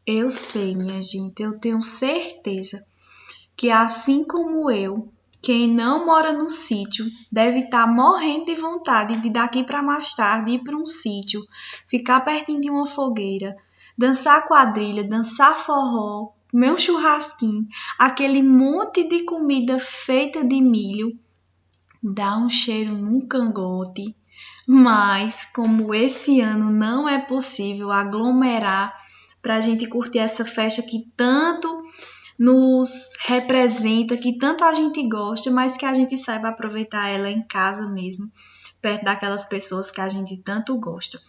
Eu sei, minha gente, eu tenho certeza que assim como eu, quem não mora no sítio deve estar morrendo de vontade de daqui para mais tarde ir para um sítio, ficar pertinho de uma fogueira, dançar quadrilha, dançar forró, comer um churrasquinho, aquele monte de comida feita de milho, dá um cheiro num cangote. Mas como esse ano não é possível aglomerar para a gente curtir essa festa que tanto nos representa, que tanto a gente gosta, mas que a gente saiba aproveitar ela em casa mesmo, perto daquelas pessoas que a gente tanto gosta.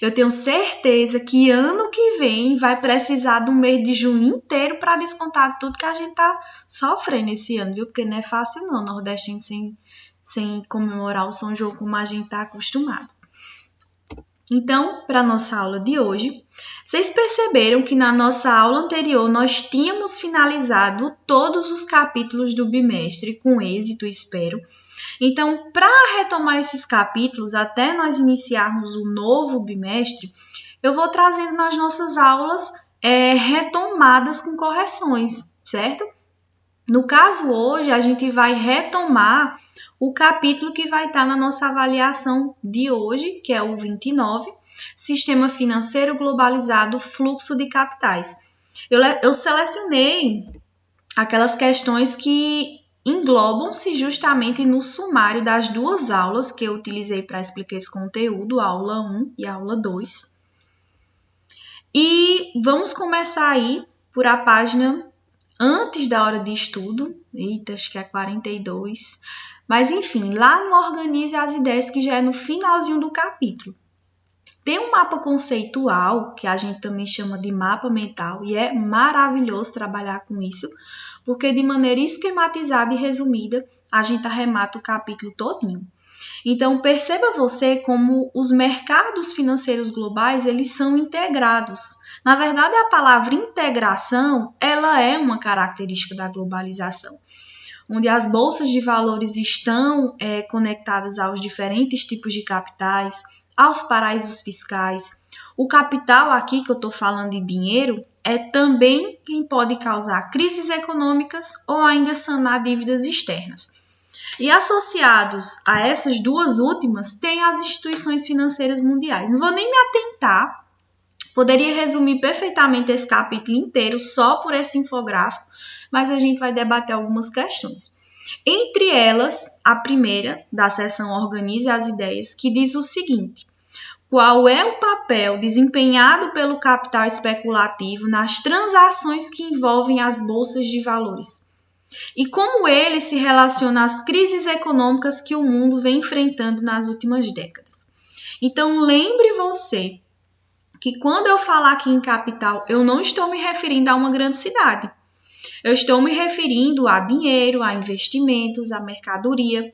Eu tenho certeza que ano que vem vai precisar do mês de junho inteiro para descontar tudo que a gente tá sofrendo esse ano, viu? Porque não é fácil não, nordestino sem comemorar o São João como a gente está acostumado. Então, para a nossa aula de hoje, vocês perceberam que na nossa aula anterior nós tínhamos finalizado todos os capítulos do bimestre, com êxito, espero. Então, para retomar esses capítulos, até nós iniciarmos o novo bimestre, eu vou trazendo nas nossas aulas retomadas com correções, certo? No caso hoje, a gente vai retomar o capítulo que vai estar na nossa avaliação de hoje, que é o 29, Sistema Financeiro Globalizado, Fluxo de Capitais. Eu selecionei aquelas questões que englobam-se justamente no sumário das duas aulas que eu utilizei para explicar esse conteúdo, a aula 1 e a aula 2. E vamos começar aí por a página antes da hora de estudo, eita, acho que é 42, mas enfim, lá no Organize as Ideias, que já é no finalzinho do capítulo. Tem um mapa conceitual, que a gente também chama de mapa mental, e é maravilhoso trabalhar com isso, porque de maneira esquematizada e resumida, a gente arremata o capítulo todinho. Então, perceba você como os mercados financeiros globais, eles são integrados. Na verdade, a palavra integração, ela é uma característica da globalização, onde as bolsas de valores estão conectadas aos diferentes tipos de capitais, aos paraísos fiscais. O capital aqui que eu estou falando de dinheiro é também quem pode causar crises econômicas ou ainda sanar dívidas externas. E associados a essas duas últimas, tem as instituições financeiras mundiais. Não vou nem me atentar, poderia resumir perfeitamente esse capítulo inteiro só por esse infográfico, mas a gente vai debater algumas questões. Entre elas, a primeira, da seção Organize as Ideias, que diz o seguinte: qual é o papel desempenhado pelo capital especulativo nas transações que envolvem as bolsas de valores? E como ele se relaciona às crises econômicas que o mundo vem enfrentando nas últimas décadas. Então, lembre você que quando eu falar aqui em capital, eu não estou me referindo a uma grande cidade. Eu estou me referindo a dinheiro, a investimentos, a mercadoria.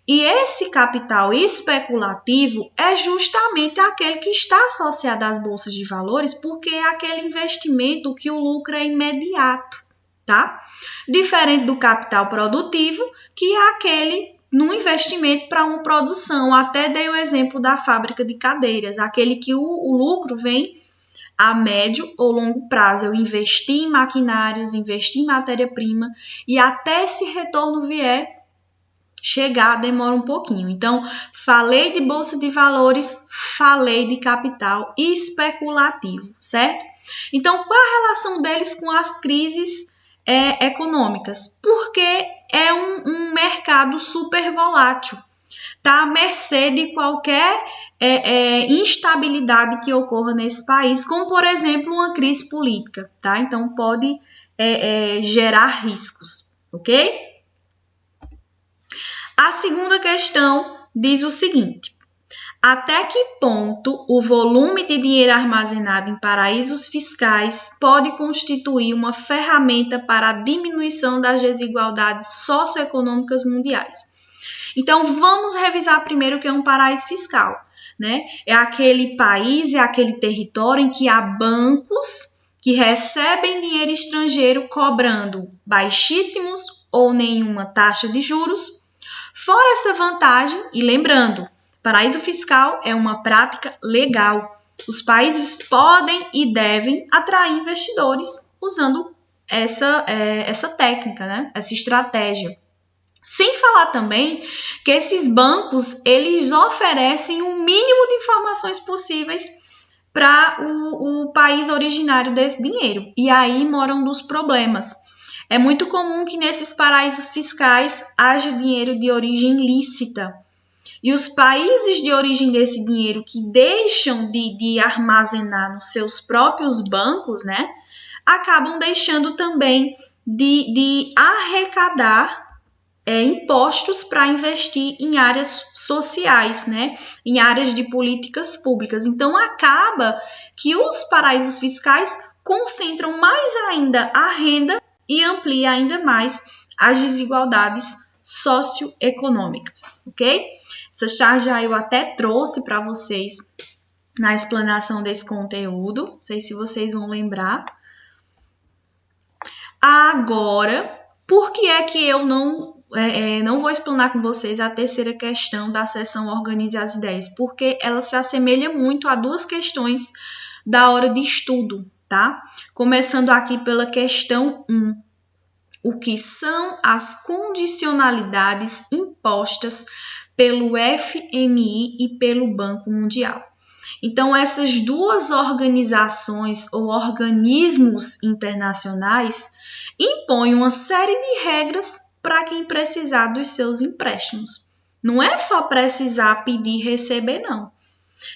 E esse capital especulativo é justamente aquele que está associado às bolsas de valores, porque é aquele investimento que o lucro é imediato, tá? Diferente do capital produtivo, que é aquele no investimento para uma produção. Até dei o exemplo da fábrica de cadeiras, aquele que o lucro vem a médio ou longo prazo. Eu investi em maquinários, investi em matéria-prima e até esse retorno vier, chegar demora um pouquinho. Então, falei de bolsa de valores, falei de capital especulativo, certo? Então, qual a relação deles com as crises econômicas? Porque é um mercado super volátil, está à mercê de qualquer instabilidade que ocorra nesse país, como, por exemplo, uma crise política, tá? Então, pode gerar riscos, ok? A segunda questão diz o seguinte: até que ponto o volume de dinheiro armazenado em paraísos fiscais pode constituir uma ferramenta para a diminuição das desigualdades socioeconômicas mundiais? Então, vamos revisar primeiro o que é um paraíso fiscal, né? É aquele país, é aquele território em que há bancos que recebem dinheiro estrangeiro cobrando baixíssimos ou nenhuma taxa de juros. Fora essa vantagem, e lembrando, paraíso fiscal é uma prática legal. Os países podem e devem atrair investidores usando essa técnica, né? Essa estratégia. Sem falar também que esses bancos, eles oferecem o mínimo de informações possíveis para o país originário desse dinheiro. E aí moram dos problemas. É muito comum que nesses paraísos fiscais haja dinheiro de origem lícita. E os países de origem desse dinheiro que deixam de armazenar nos seus próprios bancos, né, acabam deixando também de arrecadar impostos para investir em áreas sociais, né? Em áreas de políticas públicas. Então, acaba que os paraísos fiscais concentram mais ainda a renda e amplia ainda mais as desigualdades socioeconômicas, ok? Essa charge aí eu até trouxe para vocês na explanação desse conteúdo, não sei se vocês vão lembrar. Agora, por que é que eu não vou explanar com vocês a terceira questão da seção Organize as Ideias? Porque ela se assemelha muito a duas questões da hora de estudo, tá? Começando aqui pela questão 1. O que são as condicionalidades impostas pelo FMI e pelo Banco Mundial? Então, essas duas organizações ou organismos internacionais impõem uma série de regras para quem precisar dos seus empréstimos. Não é só precisar pedir e receber, não.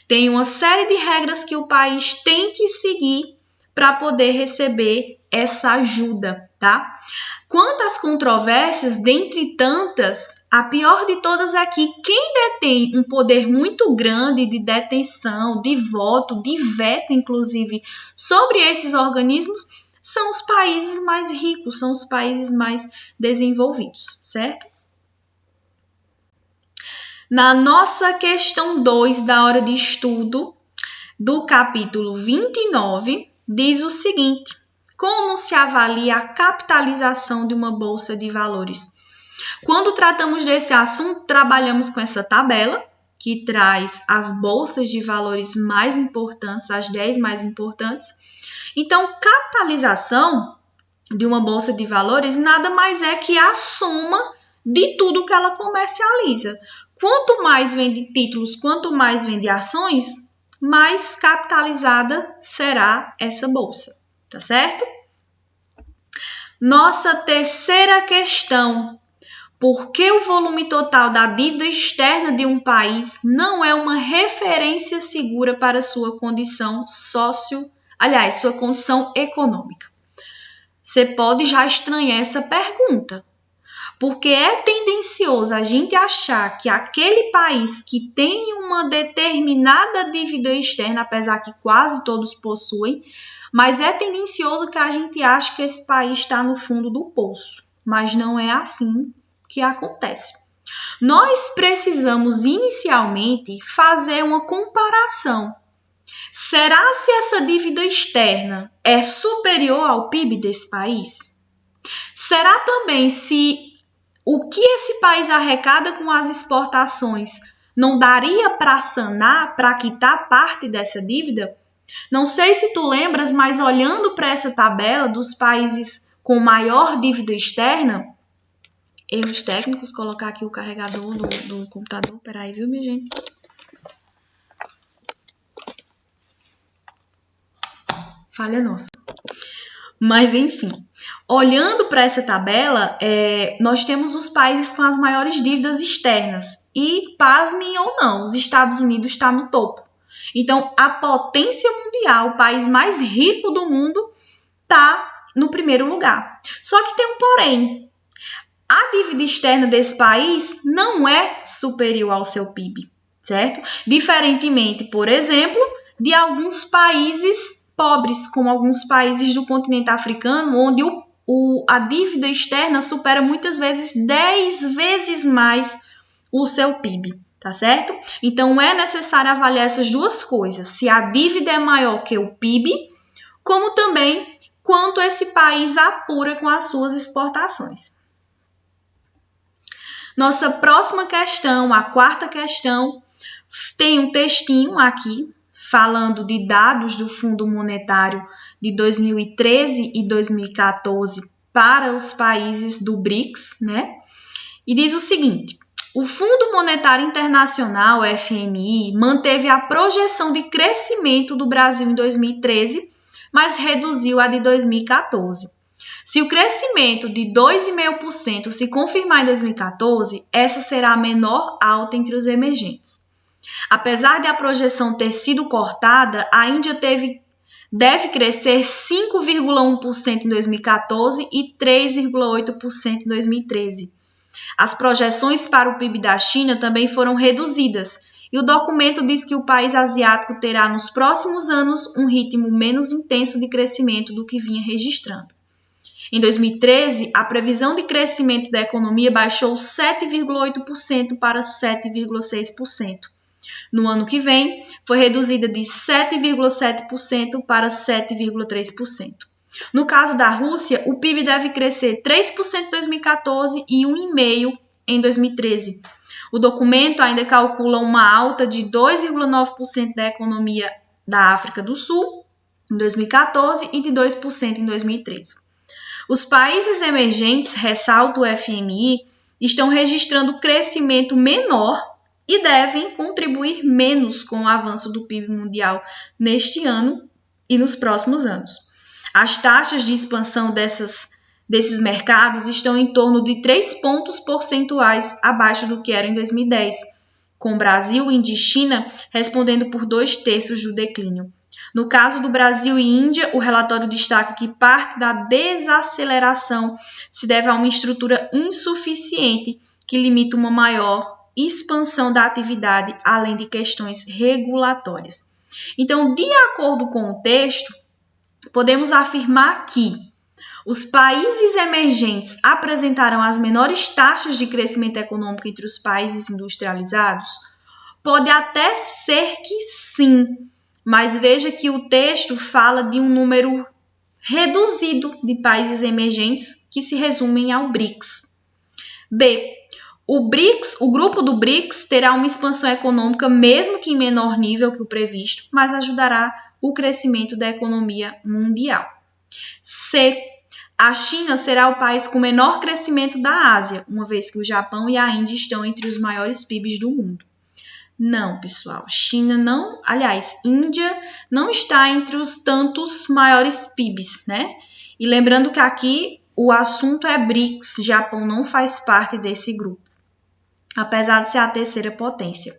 Tem uma série de regras que o país tem que seguir para poder receber essa ajuda, tá? Quanto às controvérsias, dentre tantas, a pior de todas é que quem detém um poder muito grande de detenção, de voto, de veto, inclusive, sobre esses organismos, são os países mais ricos, são os países mais desenvolvidos, certo? Na nossa questão 2 da hora de estudo, do capítulo 29, diz o seguinte: como se avalia a capitalização de uma bolsa de valores? Quando tratamos desse assunto, trabalhamos com essa tabela, que traz as bolsas de valores mais importantes, as 10 mais importantes. Então, capitalização de uma bolsa de valores nada mais é que a soma de tudo que ela comercializa. Quanto mais vende títulos, quanto mais vende ações, mais capitalizada será essa bolsa, tá certo? Nossa terceira questão: por que o volume total da dívida externa de um país não é uma referência segura para sua condição sua condição econômica? Você pode já estranhar essa pergunta, porque é tendencioso a gente achar que aquele país que tem uma determinada dívida externa, apesar que quase todos possuem, mas é tendencioso que a gente ache que esse país está no fundo do poço, mas não é assim que acontece. Nós precisamos inicialmente fazer uma comparação. Será se essa dívida externa é superior ao PIB desse país? Será também se o que esse país arrecada com as exportações não daria para sanar, para quitar parte dessa dívida? Não sei se tu lembras, mas olhando para essa tabela dos países com maior dívida externa, erros técnicos, colocar aqui o carregador do computador, peraí, viu, minha gente? Falha nossa. Mas, enfim, olhando para essa tabela, nós temos os países com as maiores dívidas externas. E, pasmem ou não, os Estados Unidos está no topo. Então, a potência mundial, o país mais rico do mundo, está no primeiro lugar. Só que tem um porém. A dívida externa desse país não é superior ao seu PIB, certo? Diferentemente, por exemplo, de alguns países pobres, como alguns países do continente africano, onde a dívida externa supera muitas vezes 10 vezes mais o seu PIB, tá certo? Então, é necessário avaliar essas duas coisas, se a dívida é maior que o PIB, como também quanto esse país apura com as suas exportações. Nossa próxima questão, a quarta questão, tem um textinho aqui falando de dados do Fundo Monetário de 2013 e 2014 para os países do BRICS, né? E diz o seguinte: o Fundo Monetário Internacional, FMI, manteve a projeção de crescimento do Brasil em 2013, mas reduziu a de 2014. Se o crescimento de 2,5% se confirmar em 2014, essa será a menor alta entre os emergentes. Apesar de a projeção ter sido cortada, a Índia deve crescer 5,1% em 2014 e 3,8% em 2013. As projeções para o PIB da China também foram reduzidas, e o documento diz que o país asiático terá nos próximos anos um ritmo menos intenso de crescimento do que vinha registrando. Em 2013, a previsão de crescimento da economia baixou 7,8% para 7,6%. No ano que vem, foi reduzida de 7,7% para 7,3%. No caso da Rússia, o PIB deve crescer 3% em 2014 e 1,5% em 2013. O documento ainda calcula uma alta de 2,9% da economia da África do Sul em 2014 e de 2% em 2013. Os países emergentes, ressalta o FMI, estão registrando crescimento menor e devem contribuir menos com o avanço do PIB mundial neste ano e nos próximos anos. As taxas de expansão desses mercados estão em torno de 3 pontos percentuais abaixo do que era em 2010, com Brasil, Índia e China respondendo por 2/3 do declínio. No caso do Brasil e Índia, o relatório destaca que parte da desaceleração se deve a uma estrutura insuficiente que limita uma maior expansão da atividade, além de questões regulatórias. Então, de acordo com o texto, podemos afirmar que os países emergentes apresentarão as menores taxas de crescimento econômico entre os países industrializados? Pode até ser que sim, mas veja que o texto fala de um número reduzido de países emergentes que se resumem ao BRICS. B. O grupo do BRICS terá uma expansão econômica mesmo que em menor nível que o previsto, mas ajudará o crescimento da economia mundial. C. A China será o país com menor crescimento da Ásia, uma vez que o Japão e a Índia estão entre os maiores PIBs do mundo. Não, pessoal, Índia não está entre os tantos maiores PIBs, né? E lembrando que aqui o assunto é BRICS, Japão não faz parte desse grupo, apesar de ser a terceira potência.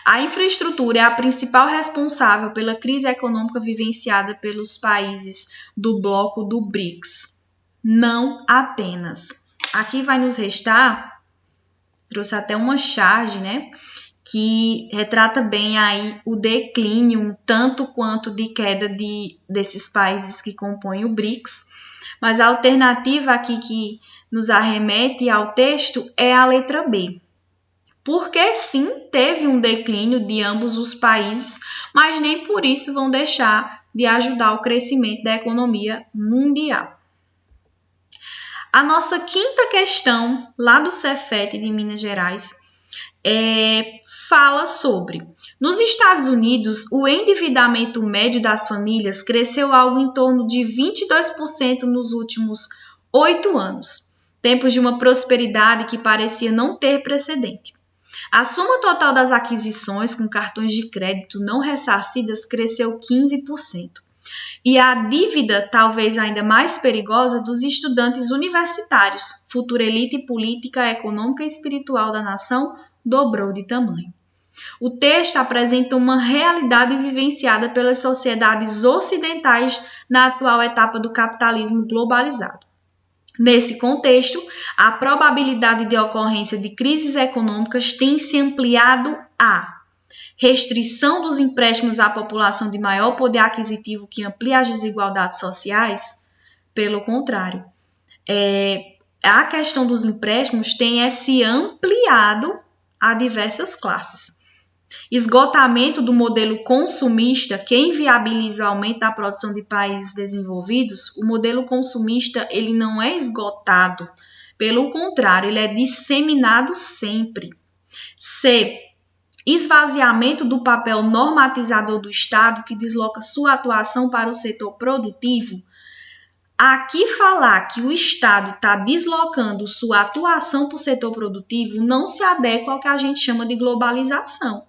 A infraestrutura é a principal responsável pela crise econômica vivenciada pelos países do bloco do BRICS. Não apenas. Aqui vai nos restar, trouxe até uma charge, né? Que retrata bem aí o declínio, um tanto quanto de queda desses países que compõem o BRICS. Mas a alternativa aqui que nos arremete ao texto é a letra B. Porque sim, teve um declínio de ambos os países, mas nem por isso vão deixar de ajudar o crescimento da economia mundial. A nossa quinta questão, lá do Cefet de Minas Gerais, fala sobre: nos Estados Unidos, o endividamento médio das famílias cresceu algo em torno de 22% nos últimos 8 anos, tempos de uma prosperidade que parecia não ter precedente. A soma total das aquisições com cartões de crédito não ressarcidas cresceu 15%. E a dívida, talvez ainda mais perigosa, dos estudantes universitários, futura elite política, econômica e espiritual da nação, dobrou de tamanho. O texto apresenta uma realidade vivenciada pelas sociedades ocidentais na atual etapa do capitalismo globalizado. Nesse contexto, a probabilidade de ocorrência de crises econômicas tem se ampliado a restrição dos empréstimos à população de maior poder aquisitivo que amplia as desigualdades sociais. Pelo contrário, a questão dos empréstimos tem se ampliado a diversas classes. Esgotamento do modelo consumista que inviabiliza o aumento da produção de países desenvolvidos. O modelo consumista ele não é esgotado, pelo contrário, ele é disseminado sempre. C. esvaziamento do papel normatizador do Estado, que desloca sua atuação para o setor produtivo. Aqui falar que o Estado está deslocando sua atuação para o setor produtivo não se adequa ao que a gente chama de globalização.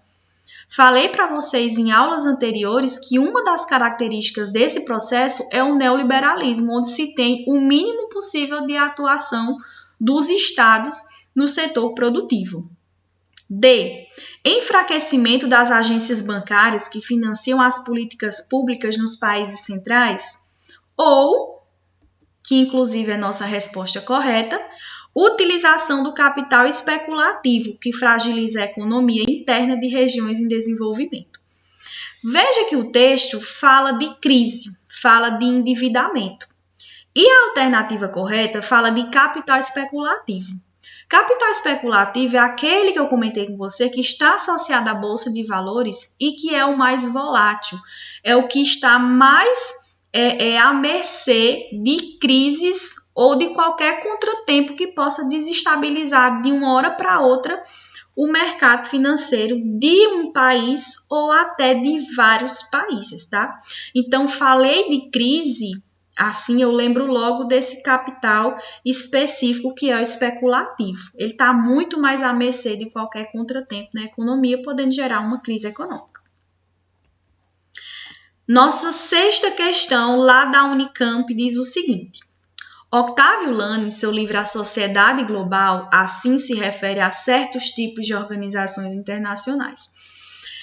Falei para vocês em aulas anteriores que uma das características desse processo é o neoliberalismo, onde se tem o mínimo possível de atuação dos estados no setor produtivo. D. Enfraquecimento das agências bancárias que financiam as políticas públicas nos países centrais. Ou, que inclusive é nossa resposta correta, utilização do capital especulativo, que fragiliza a economia interna de regiões em desenvolvimento. Veja que o texto fala de crise, fala de endividamento. E a alternativa correta fala de capital especulativo. Capital especulativo é aquele que eu comentei com você que está associado à Bolsa de Valores e que é o mais volátil, é o que está mais à mercê de crises ou de qualquer contratempo que possa desestabilizar de uma hora para outra o mercado financeiro de um país ou até de vários países, tá? Então, falei de crise, assim eu lembro logo desse capital específico que é o especulativo. Ele está muito mais à mercê de qualquer contratempo na economia, podendo gerar uma crise econômica. Nossa sexta questão, lá da Unicamp, diz o seguinte. Octávio Lane, em seu livro A Sociedade Global, assim se refere a certos tipos de organizações internacionais.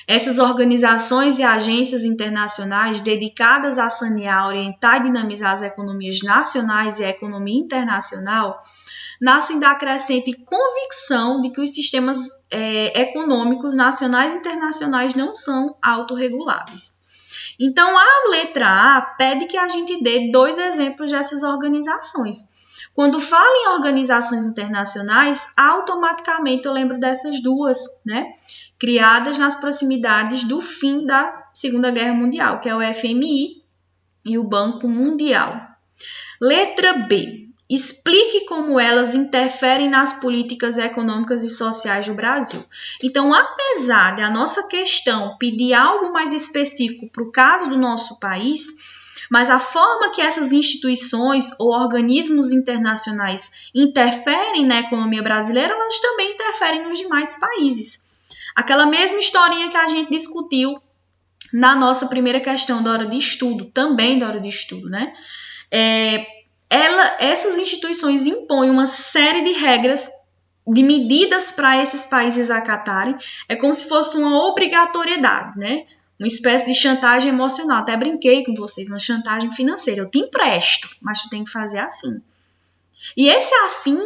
Essas organizações e agências internacionais dedicadas a sanear, orientar e dinamizar as economias nacionais e a economia internacional nascem da crescente convicção de que os sistemas econômicos nacionais e internacionais não são autorreguláveis. Então, a letra A pede que a gente dê 2 exemplos dessas organizações. Quando falo em organizações internacionais, automaticamente eu lembro dessas duas, né? Criadas nas proximidades do fim da Segunda Guerra Mundial, que é o FMI e o Banco Mundial. Letra B. Explique como elas interferem nas políticas econômicas e sociais do Brasil. Então, apesar da nossa questão pedir algo mais específico para o caso do nosso país, mas a forma que essas instituições ou organismos internacionais interferem na economia brasileira, elas também interferem nos demais países. Aquela mesma historinha que a gente discutiu na nossa primeira questão da hora de estudo, também da hora de estudo, né? Essas instituições impõem uma série de regras, de medidas para esses países acatarem. É como se fosse uma obrigatoriedade, né? Uma espécie de chantagem emocional. Até brinquei com vocês, uma chantagem financeira. Eu te empresto, mas tu tem que fazer assim. E esse assim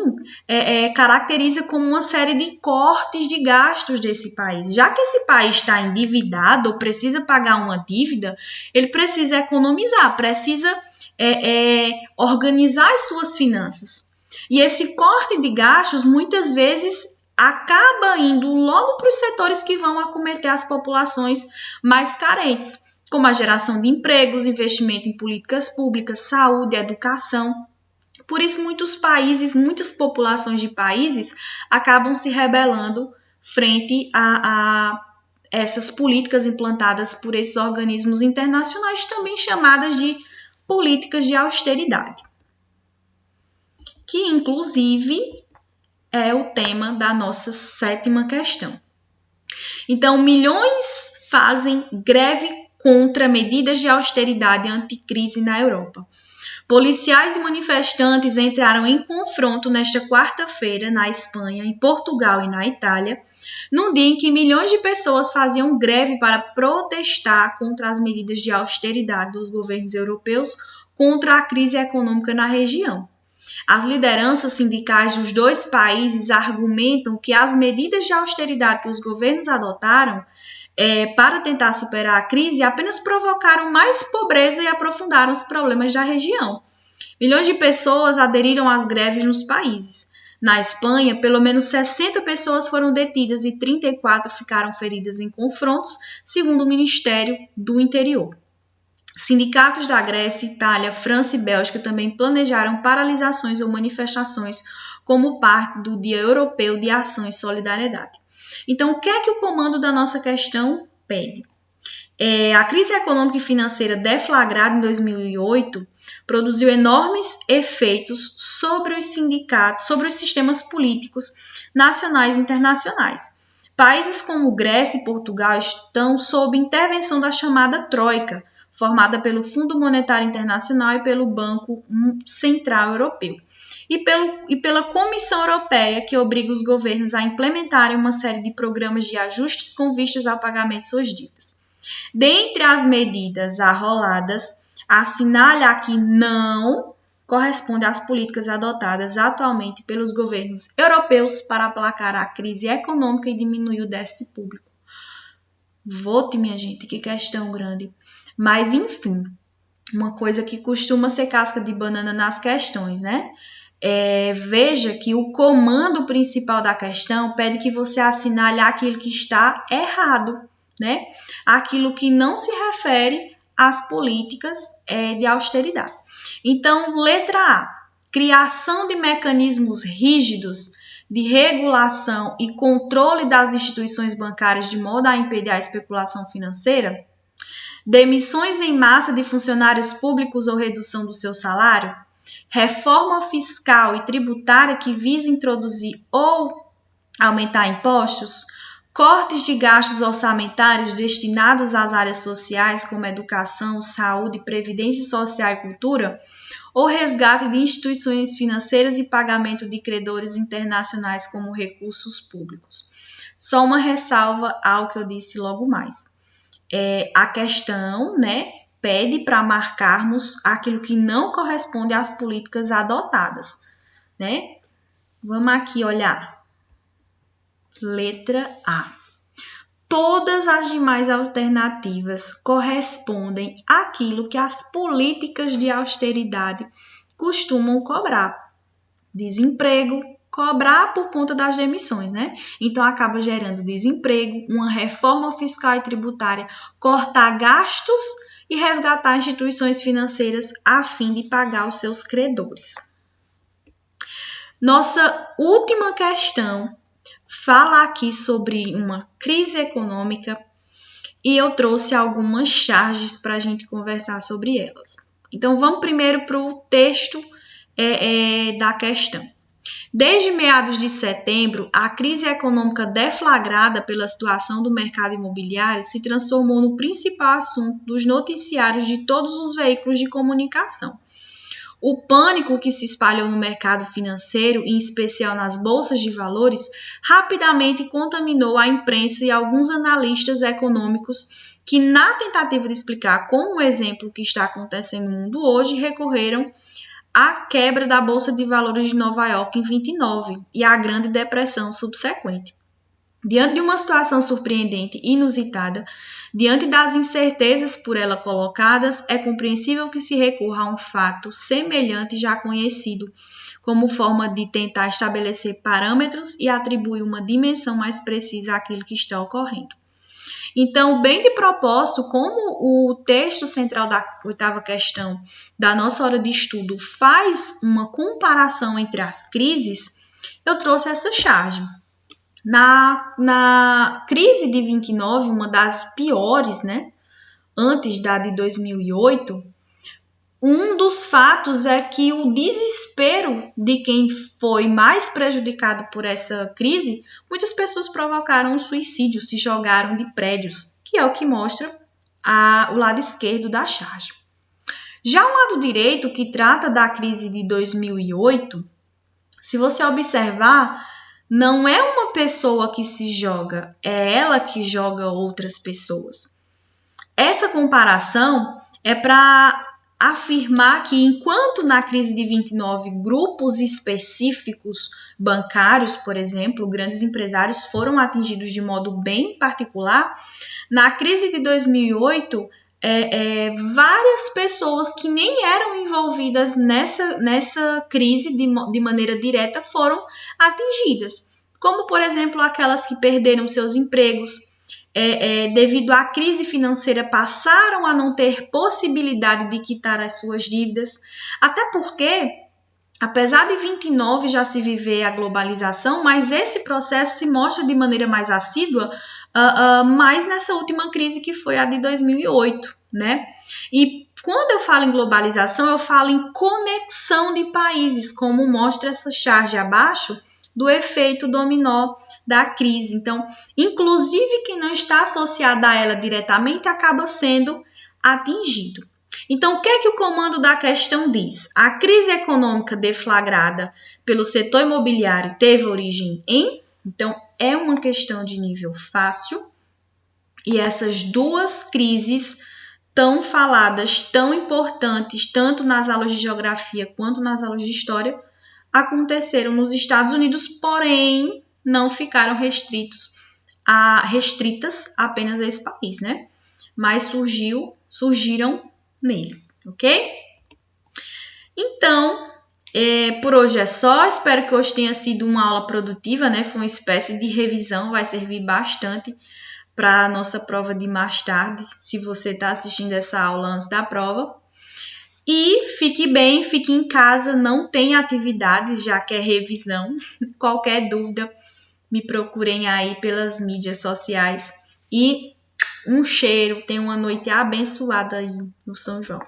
caracteriza como uma série de cortes de gastos desse país. Já que esse país está endividado ou precisa pagar uma dívida, ele precisa economizar, precisa organizar as suas finanças. E esse corte de gastos, muitas vezes, acaba indo logo para os setores que vão acometer as populações mais carentes, como a geração de empregos, investimento em políticas públicas, saúde, educação. Por isso, muitos países, muitas populações de países acabam se rebelando frente a essas políticas implantadas por esses organismos internacionais, também chamadas de políticas de austeridade, que inclusive é o tema da nossa sétima questão. Então, milhões fazem greve contra medidas de austeridade e anticrise na Europa. Policiais e manifestantes entraram em confronto nesta quarta-feira na Espanha, em Portugal e na Itália, num dia em que milhões de pessoas faziam greve para protestar contra as medidas de austeridade dos governos europeus contra a crise econômica na região. As lideranças sindicais dos dois países argumentam que as medidas de austeridade que os governos adotaram para tentar superar a crise apenas provocaram mais pobreza e aprofundaram os problemas da região. Milhões de pessoas aderiram às greves nos países. Na Espanha, pelo menos 60 pessoas foram detidas e 34 ficaram feridas em confrontos, segundo o Ministério do Interior. Sindicatos da Grécia, Itália, França e Bélgica também planejaram paralisações ou manifestações como parte do Dia Europeu de Ação e Solidariedade. Então, o que é que o comando da nossa questão pede? A crise econômica e financeira deflagrada em 2008 produziu enormes efeitos sobre os sindicatos, sobre os sistemas políticos nacionais e internacionais. Países como Grécia e Portugal estão sob intervenção da chamada Troika, formada pelo Fundo Monetário Internacional e pelo Banco Central Europeu, e pela Comissão Europeia, que obriga os governos a implementarem uma série de programas de ajustes com vistas ao pagamento de suas dívidas. Dentre as medidas arroladas, assinale que não corresponde às políticas adotadas atualmente pelos governos europeus para aplacar a crise econômica e diminuir o déficit público. Vote, minha gente, que questão grande. Mas, enfim, uma coisa que costuma ser casca de banana nas questões, né? Veja que o comando principal da questão pede que você assinale aquilo que está errado, né? Aquilo que não se refere às políticas de austeridade. Então, letra A, criação de mecanismos rígidos de regulação e controle das instituições bancárias de modo a impedir a especulação financeira, demissões em massa de funcionários públicos ou redução do seu salário, reforma fiscal e tributária que visa introduzir ou aumentar impostos, cortes de gastos orçamentários destinados às áreas sociais como educação, saúde, previdência social e cultura, ou resgate de instituições financeiras e pagamento de credores internacionais como recursos públicos. Só uma ressalva ao que eu disse logo mais. A questão, né, pede para marcarmos aquilo que não corresponde às políticas adotadas, né? Vamos aqui olhar. Letra A. Todas as demais alternativas correspondem àquilo que as políticas de austeridade costumam cobrar. Desemprego, cobrar por conta das demissões, né? Então, acaba gerando desemprego, uma reforma fiscal e tributária, cortar gastos e resgatar instituições financeiras a fim de pagar os seus credores. Nossa última questão fala aqui sobre uma crise econômica e eu trouxe algumas charges para a gente conversar sobre elas. Então, vamos primeiro para o texto da questão. Desde meados de setembro, a crise econômica deflagrada pela situação do mercado imobiliário se transformou no principal assunto dos noticiários de todos os veículos de comunicação. O pânico que se espalhou no mercado financeiro, em especial nas bolsas de valores, rapidamente contaminou a imprensa e alguns analistas econômicos que, na tentativa de explicar como o exemplo que está acontecendo no mundo hoje, recorreram à quebra da Bolsa de Valores de Nova York em 29 e à Grande Depressão subsequente. Diante de uma situação surpreendente e inusitada, diante das incertezas por ela colocadas, é compreensível que se recorra a um fato semelhante já conhecido, como forma de tentar estabelecer parâmetros e atribuir uma dimensão mais precisa àquilo que está ocorrendo. Então, bem de propósito, como o texto central da oitava questão da nossa hora de estudo faz uma comparação entre as crises, eu trouxe essa charge. Na crise de 29, uma das piores, né, antes da de 2008, um dos fatos é que o desespero de quem foi mais prejudicado por essa crise, muitas pessoas provocaram um suicídio, se jogaram de prédios, que é o que mostra o lado esquerdo da charge. Já o lado direito, que trata da crise de 2008, se você observar, não é uma pessoa que se joga, é ela que joga outras pessoas. Essa comparação é para afirmar que, enquanto na crise de 29, grupos específicos bancários, por exemplo, grandes empresários foram atingidos de modo bem particular, na crise de 2008, várias pessoas que nem eram envolvidas nessa crise de maneira direta foram atingidas, como, por exemplo, aquelas que perderam seus empregos, devido à crise financeira passaram a não ter possibilidade de quitar as suas dívidas, até porque Apesar de 29 já se viver a globalização, mas esse processo se mostra de maneira mais assídua mais nessa última crise que foi a de 2008, né? E quando eu falo em globalização, eu falo em conexão de países, como mostra essa charge abaixo do efeito dominó da crise. Então, inclusive quem não está associado a ela diretamente acaba sendo atingido. Então, o que é que o comando da questão diz? A crise econômica deflagrada pelo setor imobiliário teve origem em? Então, é uma questão de nível fácil e essas duas crises tão faladas, tão importantes, tanto nas aulas de geografia quanto nas aulas de história, aconteceram nos Estados Unidos, porém não ficaram restritas apenas a esse país, né? Mas surgiram nele, ok? Então, por hoje é só. Espero que hoje tenha sido uma aula produtiva, né? Foi uma espécie de revisão, vai servir bastante para a nossa prova de mais tarde, se você está assistindo essa aula antes da prova. E fique bem, fique em casa, não tem atividades, já que é revisão. Qualquer dúvida, me procurem aí pelas mídias sociais. E um cheiro, tenha uma noite abençoada aí no São João.